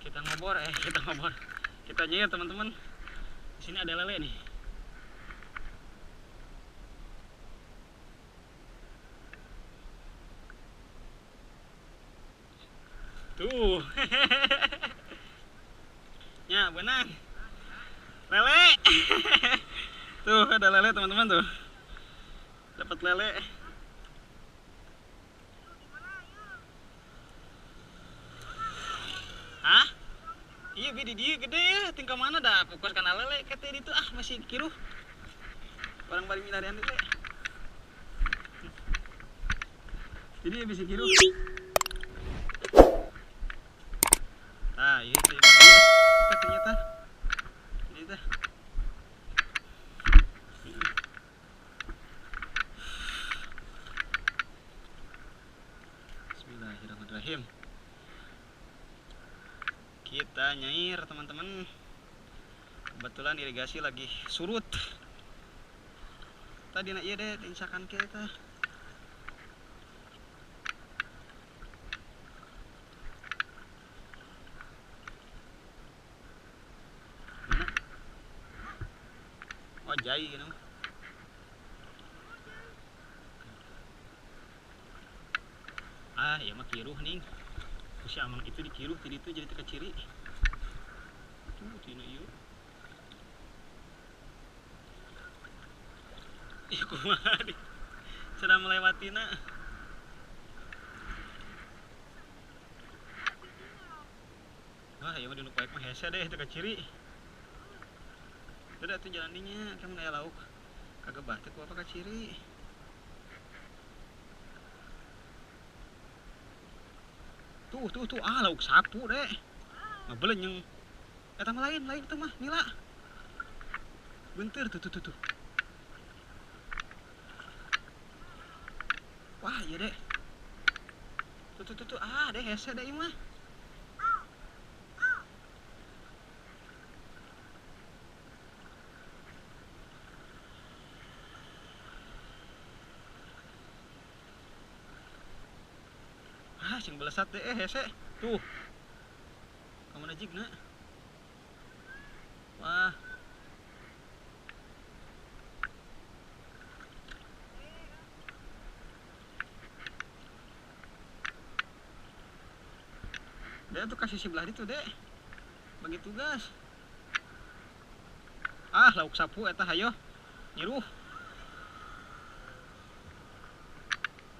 Kita ngobor. Kita nyihir teman-teman. Di sini ada lele nih. Tuh. Ya, benang. Lele. Tuh, ada lele teman-teman tuh. Dapat lele. Hah? Iya, bidi dia gede ya. Tinggal mana dah fokus kana lele kete itu masih kiruh. Orang bari milarian lele. Jadi ya bisa kiruh. Ah, iya sih. Ternyata. Ini teh. Bismillahirrahmanirrahim. Kita nyair teman-teman. Kebetulan irigasi lagi surut. Tadi nak iya deh tinsakan kita. Oh jai gitu. Ya mah kiruh nih. Si amang itu dikiruh tadi itu jadi teka ciri. Tuh tina ieu. Ih kumaha di. Sudah melewatinya. Wah, ya mah dinu paek mah hese deh teka ciri. Udah tuh jalan dinya, kamu naya lauk. Kagak batik ku apa ka ciri. Tuh, lauk sapu deh. Ngabelenyeng. Eta mah lain itu mah, nila. Bentar tuh. Wah, iya deh. Tuh, deh hese deh mah. Sing belesat deh hese. Tuh. Kamu najik na. Wah. Dia tuh kasih sebelah itu deh. Bagi tugas. Lauk sapu eta hayo. Nyiruh.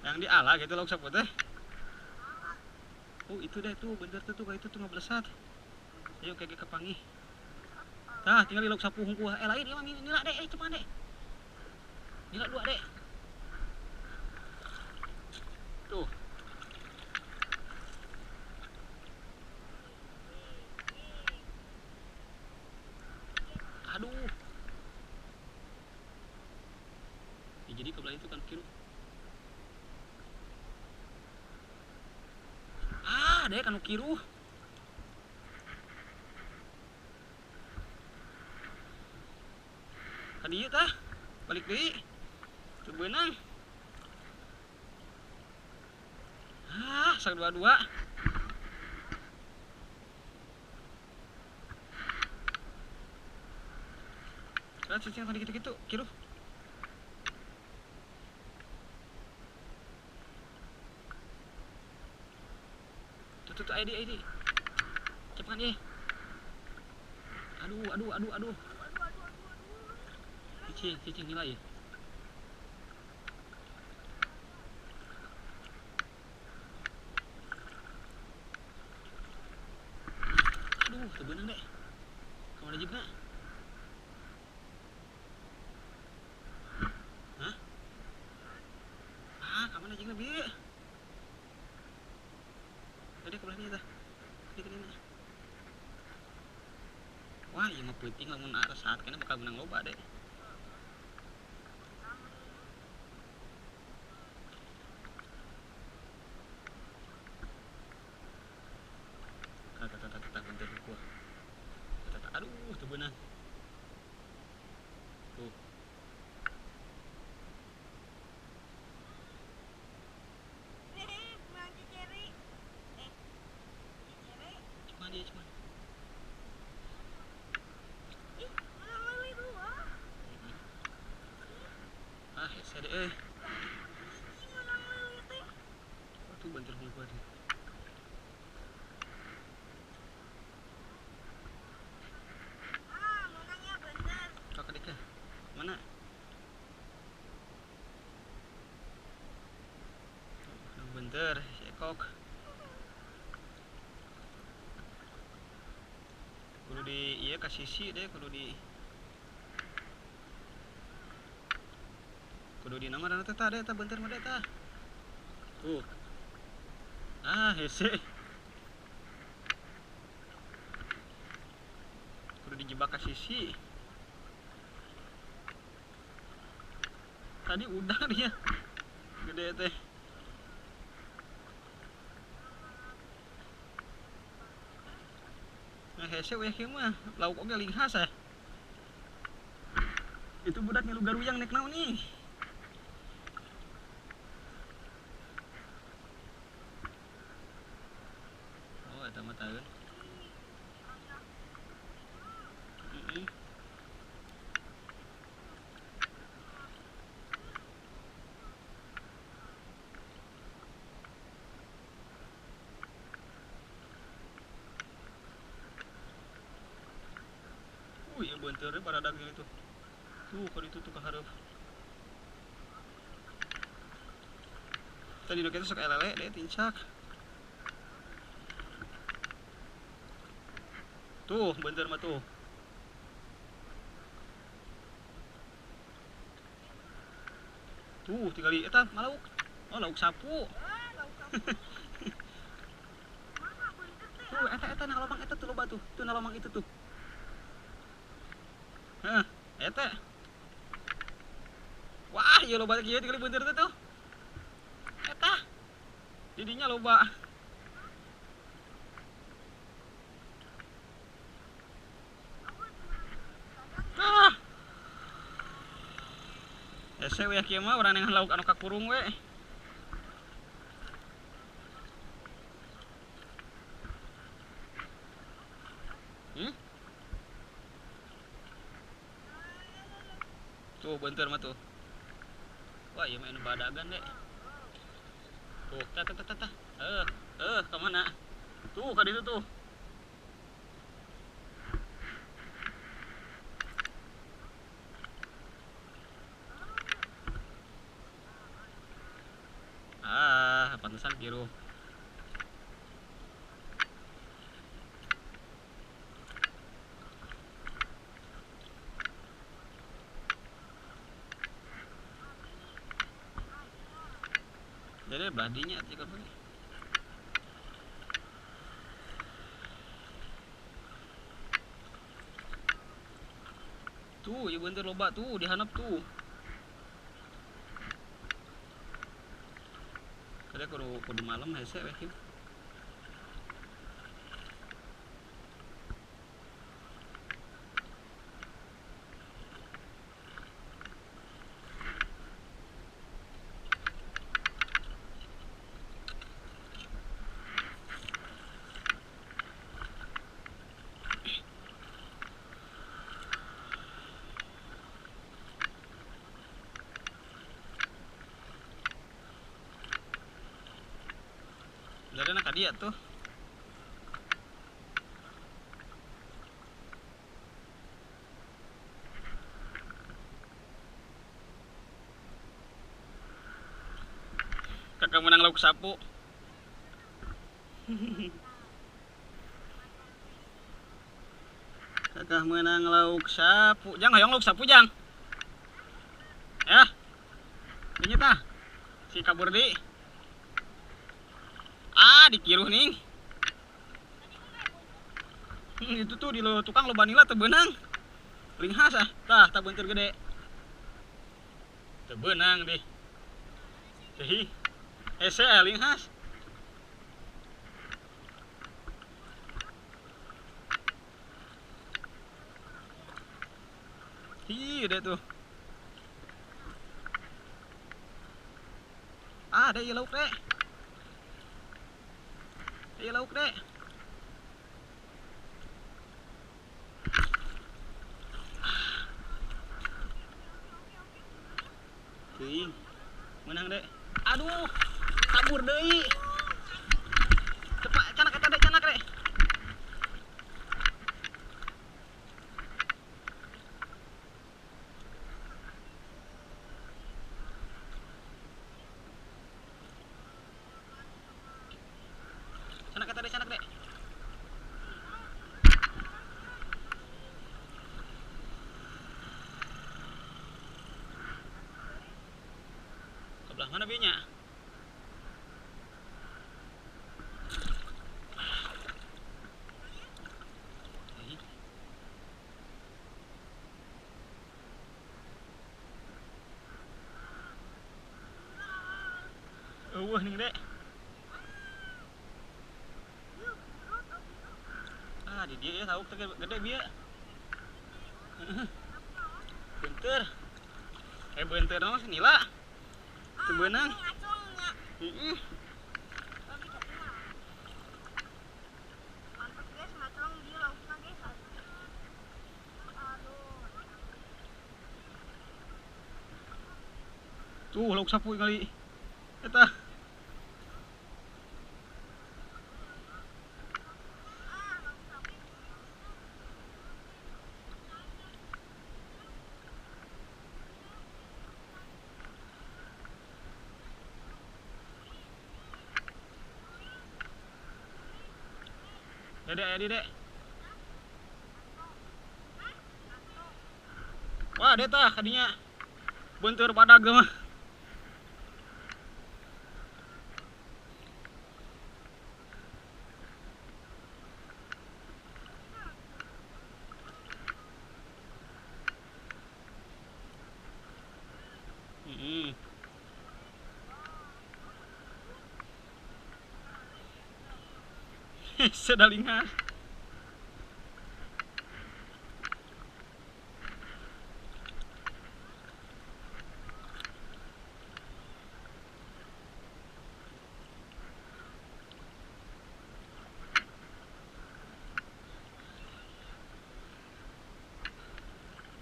Yang diala gitu lauk sapu teh. Itu deh tuh, bener tuh kayak itu tuh ngeblesat. Ayo kayak kepangi. Tah, tinggal di lauk sapu hungku. Lain ya mah nila deh, cepat deh. Nila dua deh. Tuh. Aduh. Ya, jadi kebelah itu kan kiru. Deh kan kiru. Tadi tah. Balik deui. Teu beunang. Sak dua-dua. Lihat cicing tadi gitu-gitu, kiru. Tuh, ID. Cepat nih. Aduh. Cicing nilai. Aduh, tebenang deh. Kamu ada jibna? Hah? Kamu ada jibna bi? Tadi kebelah dia tah. Tadi kena. Wah, iya mah penting lamun arah saat kena bakal menang loba deh. Bentar gua. Aduh, tuh benar. Tuh. Cuma dia. Tuh banter hong gua deh. Kakak deka. Mana? Bentar, si ekok. Kudu di iya kasih si deh, kudu di nama dan teh tah deh tah bentar mah deh tah. Tuh. Ah, hese. Kudu dijebak kasih si. Tadi udah dia. Gede teh. Nah, hese we kieu mah lauk oge linghas ya. Itu budak ngilu garuyang nek naon nih. Oh, eta mah taeun. Heeh. Ieu beunteur teh baradag itu. Tuh, kalau itu tuh kahareup. Tadi dok itu sok elele deh tincak. Tuh, beunteur mah tuh. Tuh, tinggali eta malauk. Oh, lauk sapu. Tuh, eta nah lomang eta tuh loba tuh. Tuh nah lomang itu tuh. Heh, eta. Wah, ieu loba kieu tinggali beunteur teh tuh. Eta. Didinya loba. Ah. Ese we kieu mah urang dengan lauk anu kakurung we. Tuh beunteur mah tuh. Wah, ieu mah anu badagan deh. Tuh, tah. Ka mana? Tuh, ka ditu tuh. Ah, pantesan kieu. Jadi badinya juga begini. Tuh, ieu beunteur loba tuh dihanap tuh. Kada kudu malam hese we kieu. Dari nak dia tuh. Kakak menang lauk sapu. Kakak menang lauk sapu. Jang hoyong lauk sapu jang. Ya. Ini tah. Si kabur di. Ah, dikiruh nih. Itu tuh di lo tukang lo banila teu beunang. Linghas ah. Tah, tah beunteur gede. Teu beunang deh. Teh. Ese linghas. Hi, deh tuh. Ah, ada ieu lauk deh. Ieu lauk deh. teuing. Menang dek. Aduh, kabur deui. Cepat canak eta dek, canak dek. Canak eta dek, canak dek. Sebelah mana binya? Nih dek. Ah di dia ya tahu gede bieu. Beunteur. Beunteur naon nila. Teu beunang. Heeh. Tuh lauk sapu kali. Eta. Dek, dek. Wah, dek tah kadinya. Beunteur badag mah. Sedalingan.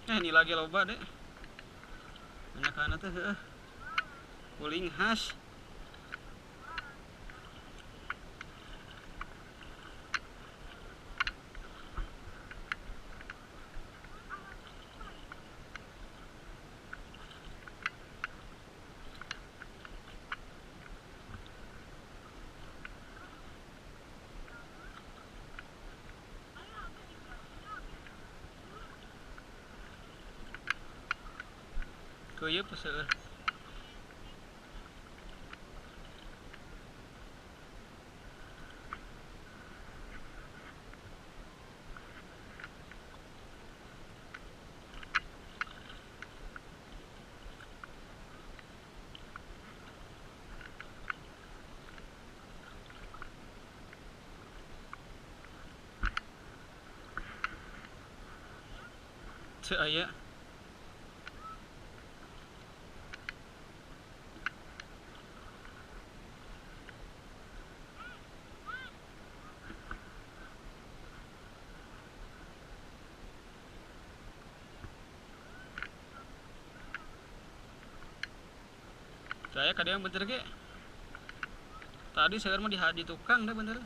Ini lagi loba deh. Banyak kana teh heuh. Uling khas. Keuyeuk peseueur. Teu aya. Saya kadang bener ge. Tadi saya mah di tukang dah bener.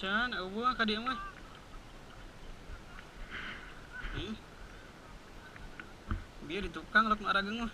Can eueuh ka dieu mah. Biar di tukang rok ngarageung mah.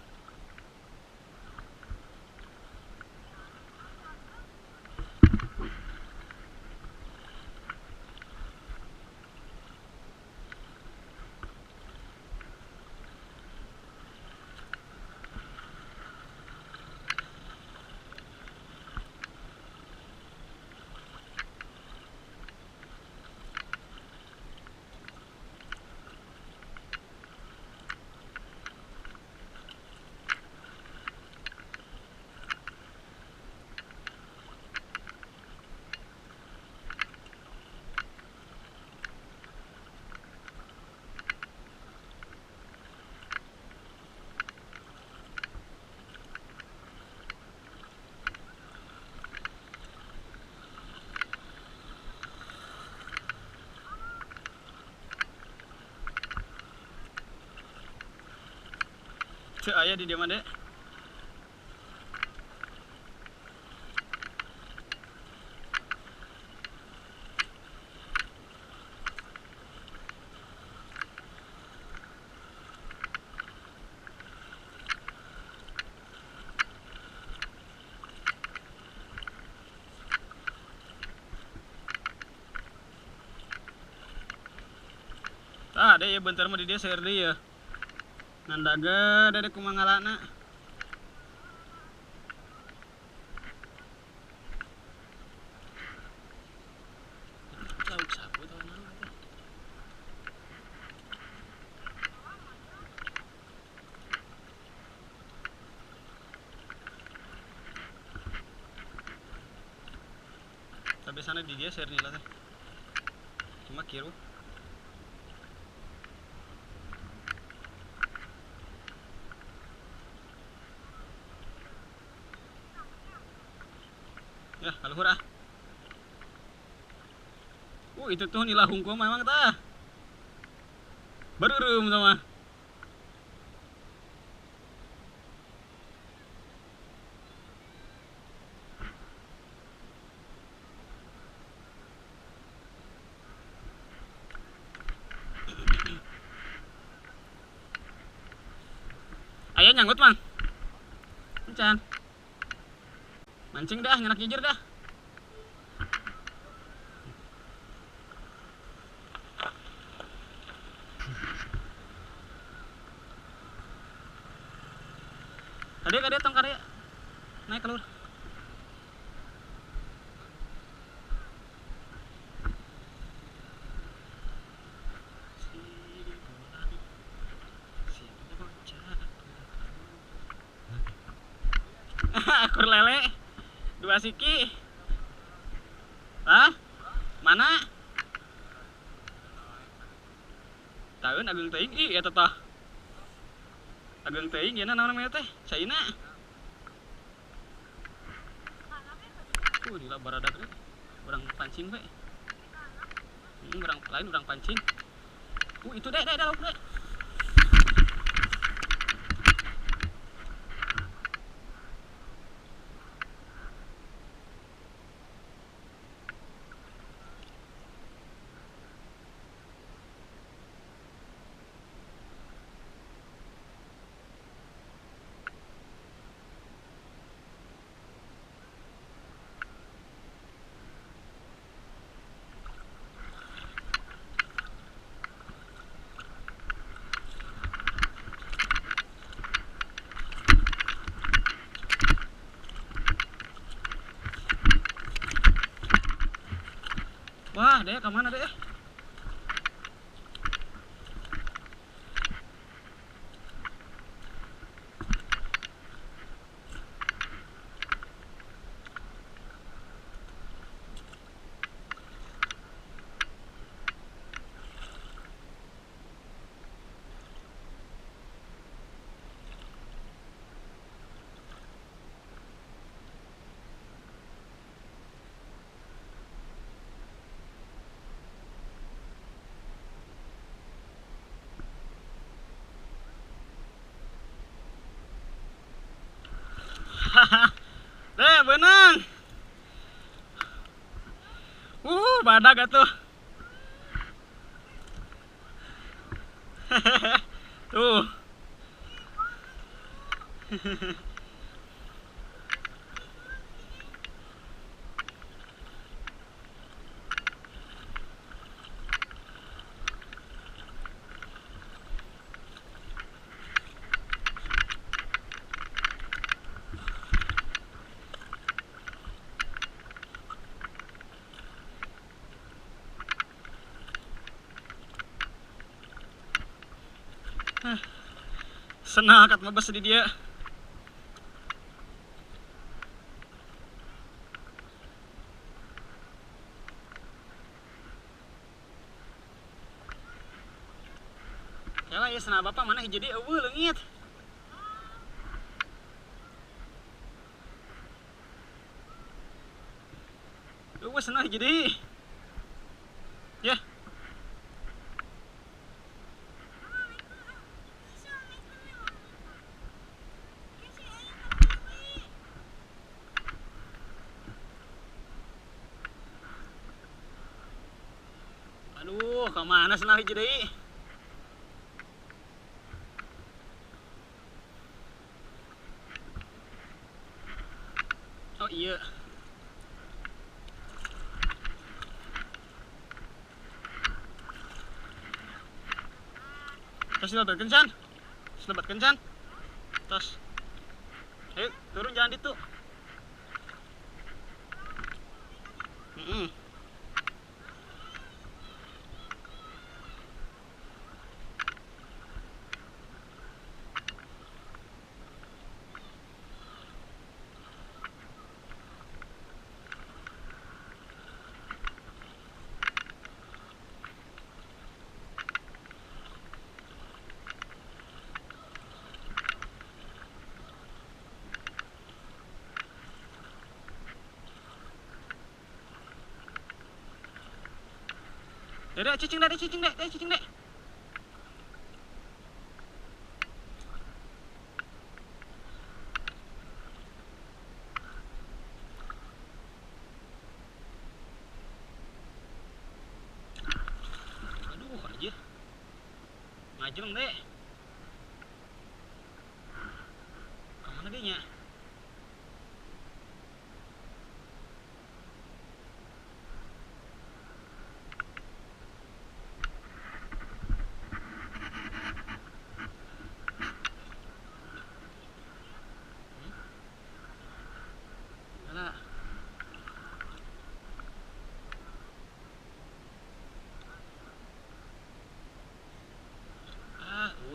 Teu aya di dieu mah, Dek. Ah, deh ya bentar mah di dia share deh ya. Nandaga dari kumangalana. Lauk sapu tau naon. Tapi sana di dia share nila teh. Cuma kiru. Ya, kaluhur ah. Itu tuh nila hungkul memang tah. Bereureum sama. Ayo nyanggut, Mang. Encan. Mancing dah, ngenak jujur dah. Kadek tong kadek. Naik keluar. Akur lele. 2 siki. Hah? Mana? Taeun ageung teuing eta tah. Ageung teuing yeuna naon namanya teh? Caina. Gila baradak we. Urang pancing we. Urang lain urang pancing. Itu dek lauk dek. Wah, dek kemana dek? Deh, benang. Badak atuh. Tuh. Senang kat mabes di dia. Yalah ya senang bapak mana jadi eueuh leungit. Eueuh senang jadi. Ya. kemana senang hiji deui? Oh iya. Terus lebat kencan. Lebat kencan. Terus. Ayo turun jangan itu. Dek, cicing dek, cicing dek, cicing dek. Aduh, aja. Ngajeng dek. Kemana dia nya?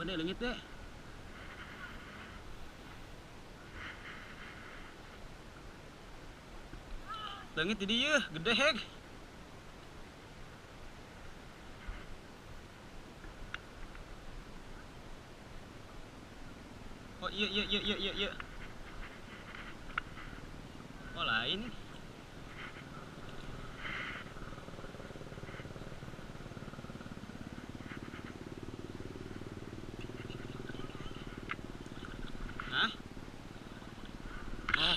Udah leungit deh. Leungit di dieu, gede heg. Oh iya. Oh lain. Hah?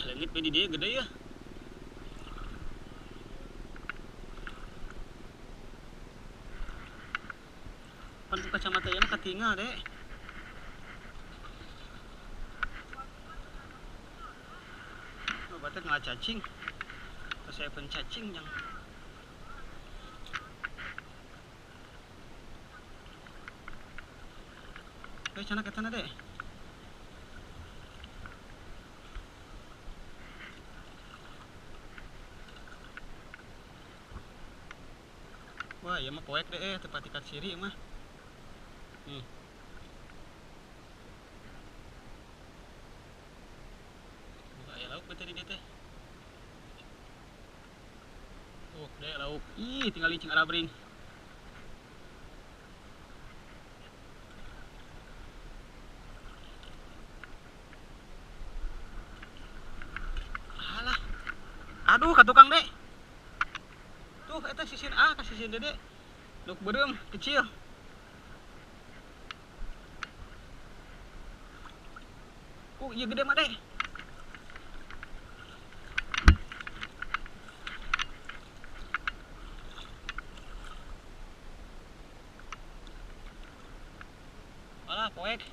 Leungit di dieu gede ya. Pan kacamata yana katinggal dek. Oh batek ngalah cacing. Terus saya pencacing yang. Cana ketana dek. Wah, ya mah poek deh, tempat ikat siri mah. Buka ya lauk beteri dia teh. Oh, deh lauk. Ih, tinggal licing arabring. Alah. Aduh, katukang dek. Tuh, eta sisin A, ka sisin dede. Luk beureum kecil. Iya gede mah deh. Alah, poek.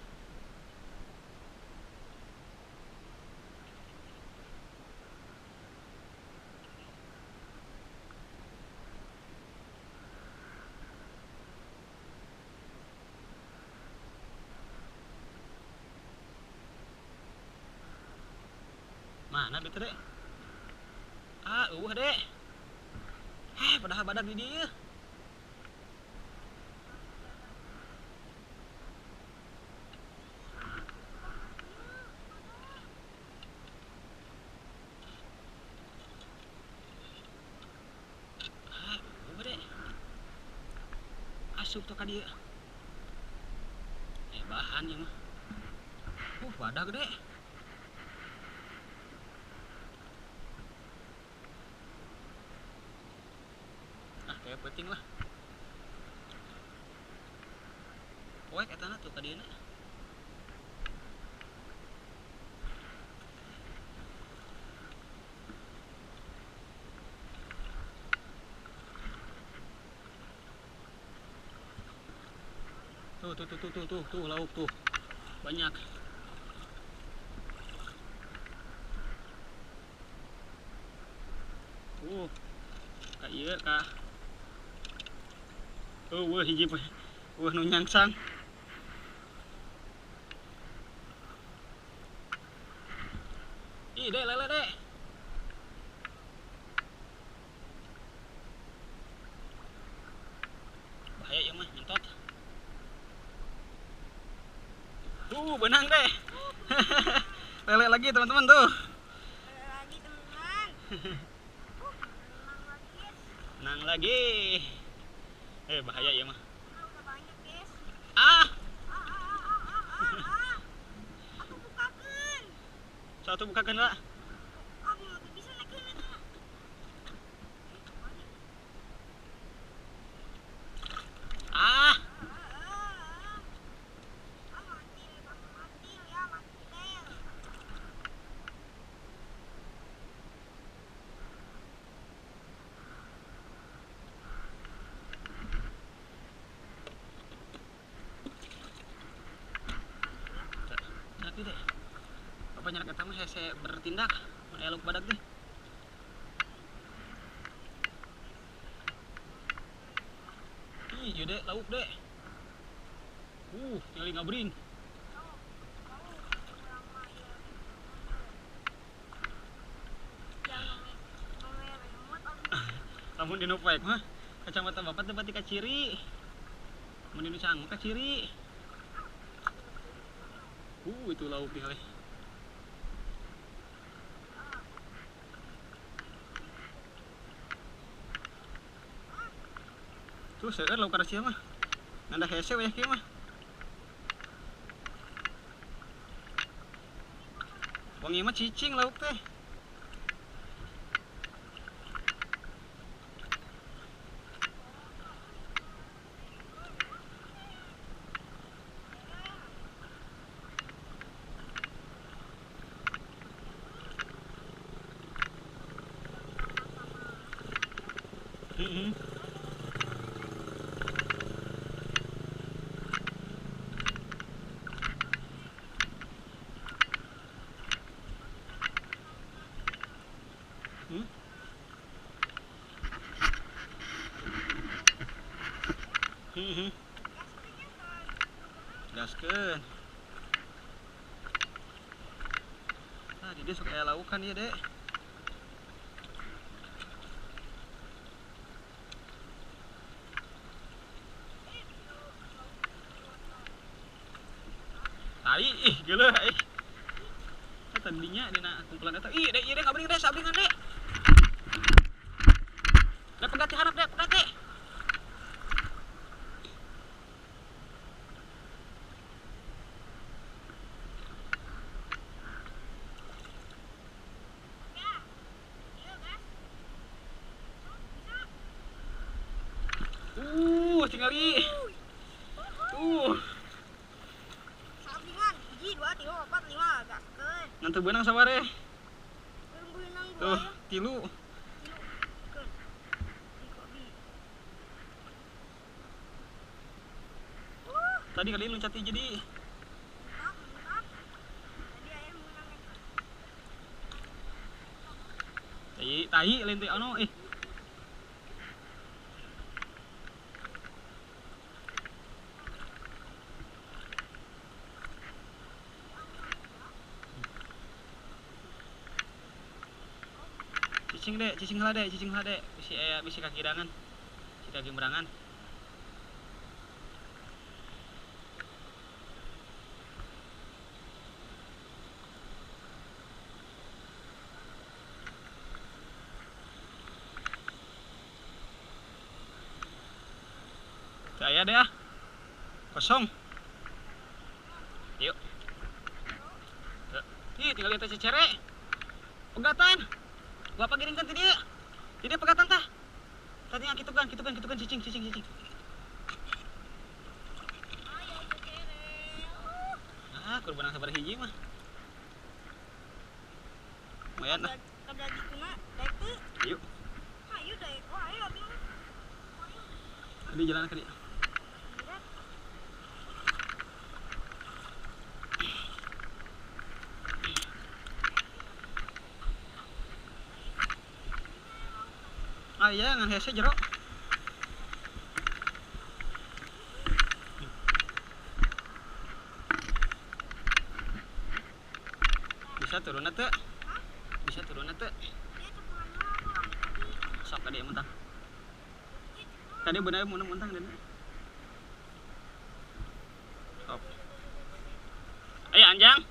Mana bete dek? Dek. Padahal badak di dia. Dek. Asup tuh ka dia. Bahan ya mah. Badak gede. Kayak penting lah. Poek etana tuh ka dieu na. Tuh lauk tuh. Banyak. Kak iya kak. Wah hiji nu nyangsang. Ih dek lele dek. Bahaya ya mah nyentot. Benang deh. Lele lagi teman-teman tuh. Lele lagi teman-teman. Benang lagi. Bahaya ya mah. Udah banyak guys. Ah. Aku bukakan. Satu bukakan lah. Aku bisa naik ke itu. Ah. Mati ya, mati deh. Nanti deh. Bapak nyarak kata mah saya bertindak. Elok badak deh. Iya dek, lauk dek. Nyali ngabring. Lamun di nopek mah kacamata bapak teh batik kaciri. Mun di canggu kaciri. Itu lauk nih. Tuh seueur lauk karasia mah. Nanda hese we kieu mah. Wangi mah cicing lauk teh. Gaskeun. Tadi dia sok aya laukan ieu, Dek. Tai geuleuh tadinya dina kumpulan eta. Dek, ieu dek ngabring dek, sabringan dek. Dek pegat ti harap dek, pegat dek. Tinggali. Sabingan, 1, 2, 3, 4, 5, gaskeun. Nanti benang sabare. Beunang Tuh, 3. Tadi kali loncati jadi. Mantap. Tadi ayam menangnya. Tai lente ano cicing heula dek, bisi kaki dangan. Si kaki merangan. Saya deh kosong. Yuk. Tinggal lihat cecere. Pegatan. Bapak giringkan ti dieu. Ti dieu pegatan tah. Tadi yang kitukan cicing. Kur benang sabar hiji mah. Lumayan lah. Kada dituna, daek teu. Yuk. Hayu daek wae abi. Tadi jalan ke dia. ya ngan hese jero. Bisa turun teh. Bisa turun teh. Sok ka dieu mentang. Tadi bener muntang dan. Sok. Ayo anjang.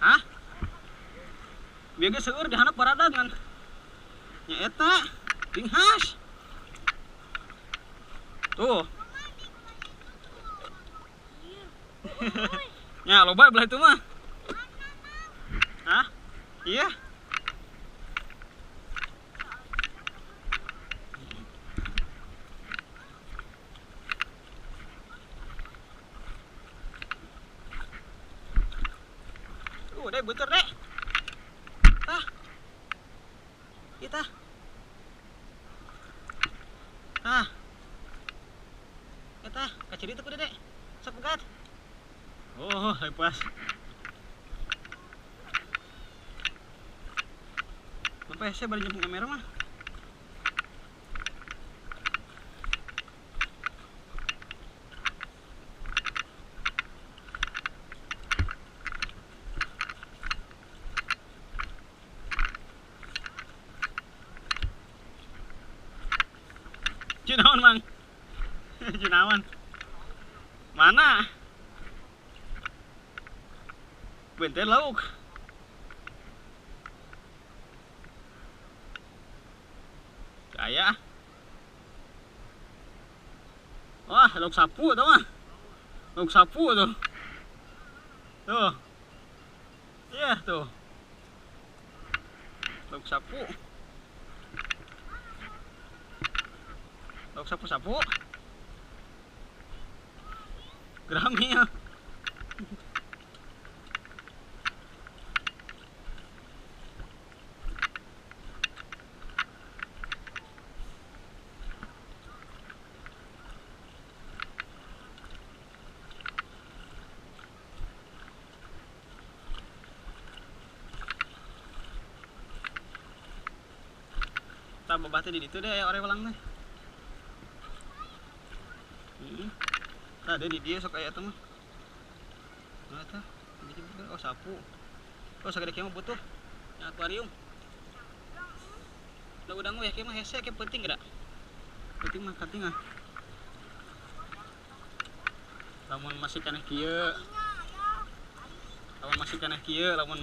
Hah? Biar seueur di handap paradangan. Nya eta linghas. Tuh. Nya loba belah itu mah. Hah? Iya. Deh bener deh. Tah. Kita. Tah. Eta, kaciri teh kudu deh. Sok pegat. Oh, lepas. Sampai saya balik nyambung kamera mah. Junawan mang. Junawan. Mana? Benten lauk. Kaya. Wah, lauk sapu tuh mah. Lauk sapu tuh. Tuh. Iya tuh. Lauk sapu. Lauk sapu-sapu. Gramil. Tak babate di ditu deh aya ore welang teh. Ada di dia sok aya teh mah. Nah tah, oh sapu. Oh sagede kieu mah butuh akuarium. Da udang we kieu mah hese kieu penting geura. Penting mah kating ah. Lamun masih keneh kieu. Lamun masih keneh kieu, lamun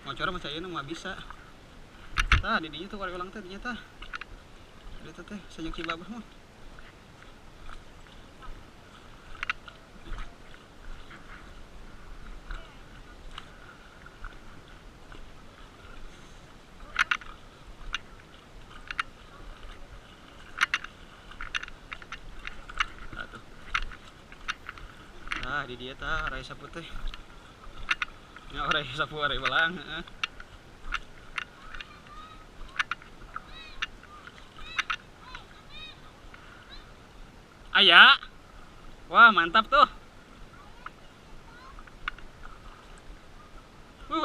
ngocor mah cayeuna mah bisa. Tah di dinya tuh ore welang teh dinya tah. Eta teh sajeng Cibabah mah. Nah, di dia tah rai sapu teh. Nya rai sapu rai belang, heeh. Aya. Wah, mantap tuh.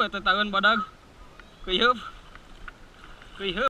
Eta tahun badag. Keuyeub. Keuyeub.